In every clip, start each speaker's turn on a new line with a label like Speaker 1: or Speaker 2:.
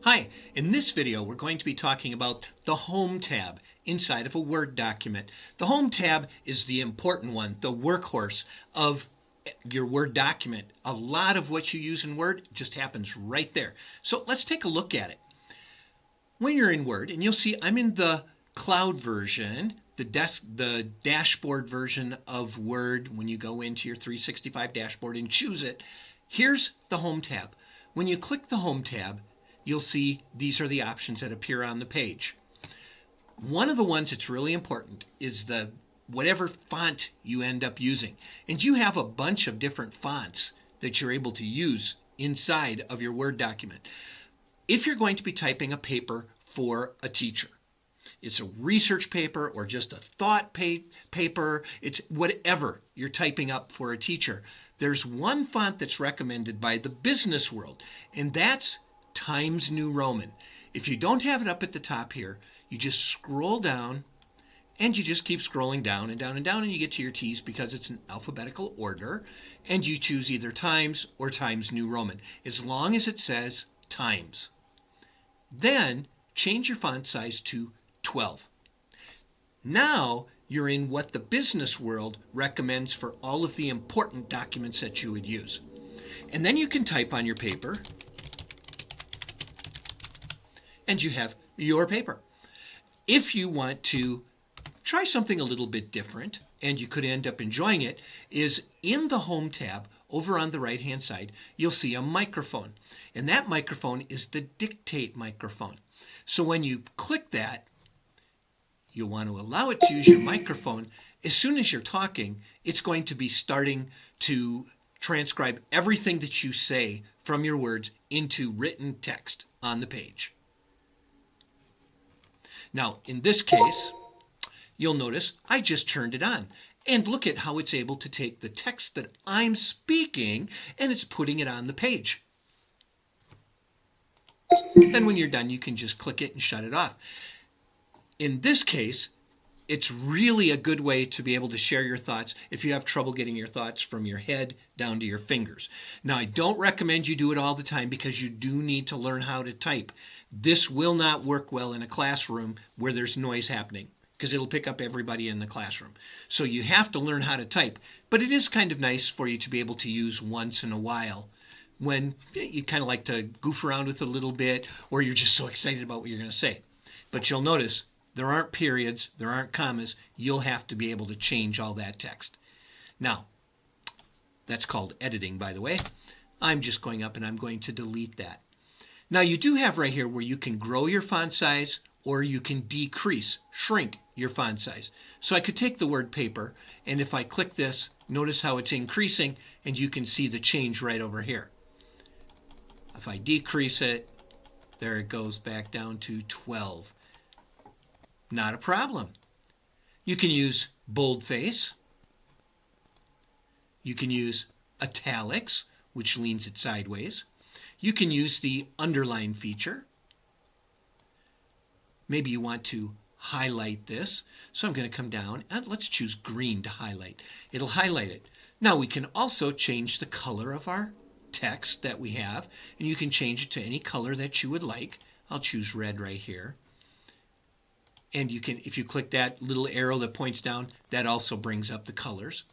Speaker 1: Hi, in this video we're going to be talking about the Home tab inside of a Word document. The Home tab is the important one, the workhorse of your Word document. A lot of what you use in Word just happens right there. So let's take a look at it. When you're in Word, and you'll see I'm in the cloud version, the dashboard version of Word. When you go into your 365 dashboard and choose it, here's the Home tab. When you click the Home tab, you'll see these are the options that appear on the page. One of the ones that's really important is the whatever font you end up using. And you have a bunch of different fonts that you're able to use inside of your Word document. If you're going to be typing a paper for a teacher, it's a research paper or just a thought paper, it's whatever you're typing up for a teacher, there's one font that's recommended by the business world, and that's Times New Roman. If you don't have it up at the top here, you just scroll down and you just keep scrolling down and down and down and you get to your T's because it's in alphabetical order, and you choose either Times or Times New Roman as long as it says Times. Then change your font size to 12. Now you're in what the business world recommends for all of the important documents that you would use. And then you can type on your paper and you have your paper. If you want to try something a little bit different, and you could end up enjoying it, is in the Home tab over on the right hand side, you'll see a microphone. And that microphone is the dictate microphone. So when you click that, you'll want to allow it to use your microphone. As soon as you're talking, it's going to be starting to transcribe everything that you say from your words into written text on the page. Now, in this case, you'll notice I just turned it on. And look at how it's able to take the text that I'm speaking and it's putting it on the page. Then when you're done, you can just click it and shut it off. In this case, it's really a good way to be able to share your thoughts if you have trouble getting your thoughts from your head down to your fingers. Now, I don't recommend you do it all the time because you do need to learn how to type. This will not work well in a classroom where there's noise happening because it'll pick up everybody in the classroom. So you have to learn how to type, but it is kind of nice for you to be able to use once in a while when you kind of like to goof around with it a little bit, or you're just so excited about what you're going to say. But you'll notice there aren't periods, there aren't commas. You'll have to be able to change all that text. Now, that's called editing, by the way. I'm just going up and I'm going to delete that. Now, you do have right here where you can grow your font size or you can decrease, shrink your font size. So I could take the word paper, and if I click this, notice how it's increasing, and you can see the change right over here. If I decrease it, there it goes back down to 12. Not a problem. You can use boldface. You can use italics, which leans it sideways. You can use the underline feature. Maybe you want to highlight this. So I'm going to come down and let's choose green to highlight. It'll highlight it. Now we can also change the color of our text that we have, and you can change it to any color that you would like. I'll choose red right here. And you can, if you click that little arrow that points down, that also brings up the colors.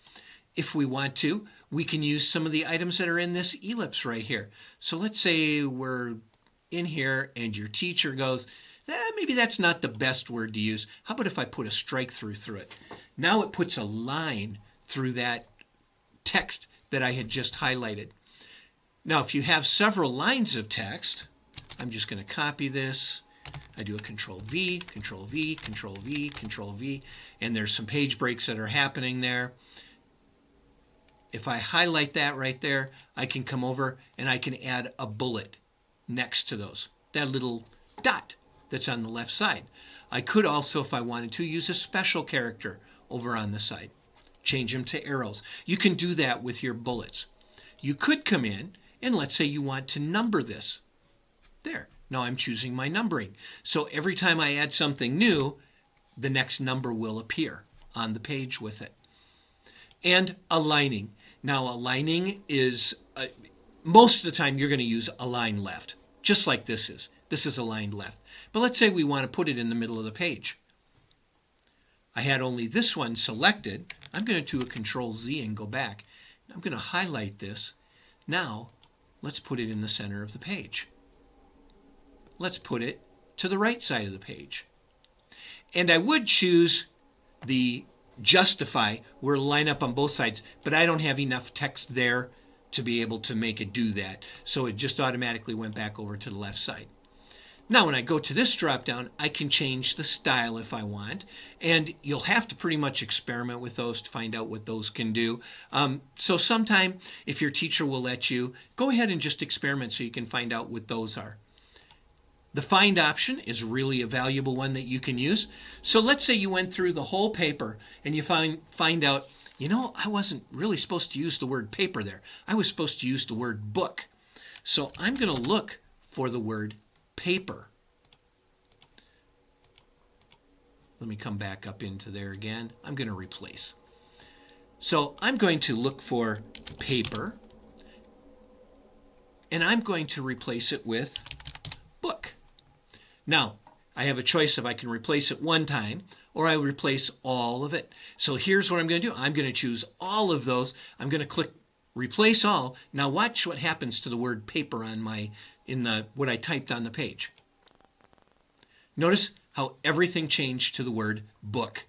Speaker 1: If we want to, we can use some of the items that are in this ellipse right here. So let's say we're in here and your teacher goes, maybe that's not the best word to use. How about if I put a strike through it? Now it puts a line through that text that I had just highlighted. Now, if you have several lines of text, I'm just going to copy this. I do a Control V, Control V, Control V, Control V, and there's some page breaks that are happening there. If I highlight that right there, I can come over and I can add a bullet next to those, that little dot that's on the left side. I could also, if I wanted to, use a special character over on the side. Change them to arrows. You can do that with your bullets. You could come in and let's say you want to number this. There. Now I'm choosing my numbering. So every time I add something new, the next number will appear on the page with it. And aligning. Now aligning is, most of the time you're going to use align left. just like this is. This is aligned left. But let's say we want to put it in the middle of the page. I had only this one selected. I'm going to do a Control Z and go back. I'm going to highlight this. Now, let's put it in the center of the page. Let's put it to the right side of the page. And I would choose the justify where it'll line up on both sides, but I don't have enough text there to be able to make it do that. So it just automatically went back over to the left side. Now when I go to this drop down, I can change the style if I want, and you'll have to pretty much experiment with those to find out what those can do. So sometime, if your teacher will let you, go ahead and just experiment so you can find out what those are. The find option is really a valuable one that you can use. So let's say you went through the whole paper and you find out, you know, I wasn't really supposed to use the word paper there. I was supposed to use the word book. So I'm going to look for the word paper. Let me come back up into there again. I'm going to replace. So I'm going to look for paper, and I'm going to replace it with book. Now, I have a choice if I can replace it one time or I replace all of it. So here's what I'm going to do. I'm going to choose all of those. I'm going to click replace all. Now watch what happens to the word paper on what I typed on the page. Notice how everything changed to the word book.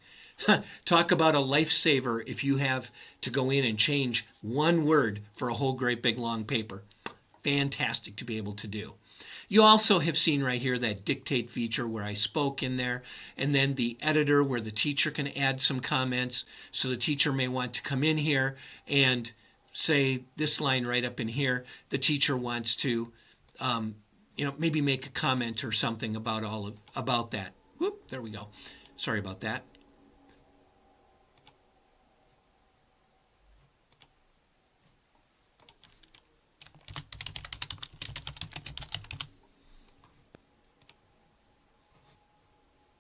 Speaker 1: Talk about a lifesaver if you have to go in and change one word for a whole great big long paper. Fantastic to be able to do. You also have seen right here that dictate feature where I spoke in there, and then the editor where the teacher can add some comments. So the teacher may want to come in here and say this line right up in here. The teacher wants to maybe make a comment or something about that. Whoop, there we go. Sorry about that.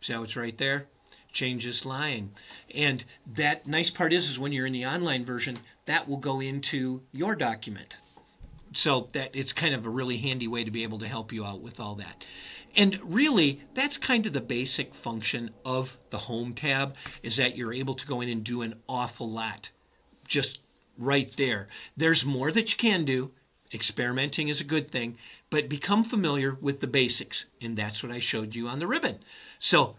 Speaker 1: See how it's right there? Change this line. And that nice part is when you're in the online version, that will go into your document. So that it's kind of a really handy way to be able to help you out with all that. And really, that's kind of the basic function of the Home tab, is that you're able to go in and do an awful lot just right there. There's more that you can do. Experimenting is a good thing, but become familiar with the basics, and that's what I showed you on the ribbon. So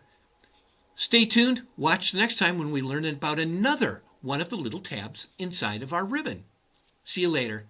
Speaker 1: stay tuned. Watch the next time when we learn about another one of the little tabs inside of our ribbon. See you later.